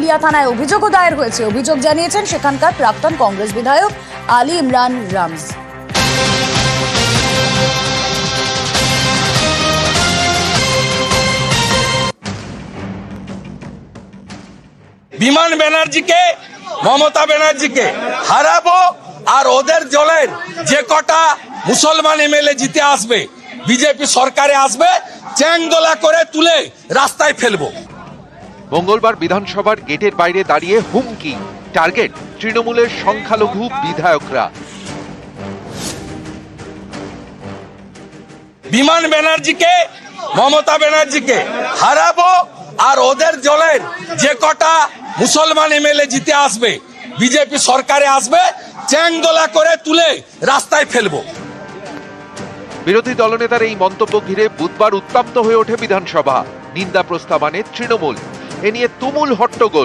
পুরুলিয়া থানায় অভিযোগও দায়ের হয়েছে। অভিযোগ জানিয়েছেন সেখানকার প্রাক্তন কংগ্রেস বিধায়ক আলী ইমরান রামজ। বিমান ব্যানার্জিকে, মমতা ব্যানার্জিকে হারাবো, আর ওদের দলের যে কটা মুসলমান এমএলএ জিতে আসবে, বিজেপি সরকারে আসবে, চ্যাংদোলা করে তুলে রাস্তায় ফেলবো। মঙ্গলবার বিধানসভার গেটের বাইরে দাঁড়িয়ে হুমকি, টার্গেট তৃণমূলের সংখ্যালঘু বিধায়করা। বিমান ব্যানার্জিকে, মমতা ব্যানার্জিকে হারাবো, আর ওদের দলের যে কটা মুসলমান এমএলএ জিতে আসবে, বিজেপি সরকারে আসবে, চ্যাংদোলা করে তুলে রাস্তায় ফেলবো। বিরোধী দলনেতার এই মন্তব্য ঘিরে বুধবার উত্তপ্ত হয়ে ওঠে বিধানসভা। নিন্দা প্রস্তাব আনে তৃণমূল। এ নিয়ে তুমুল হট্টগোল।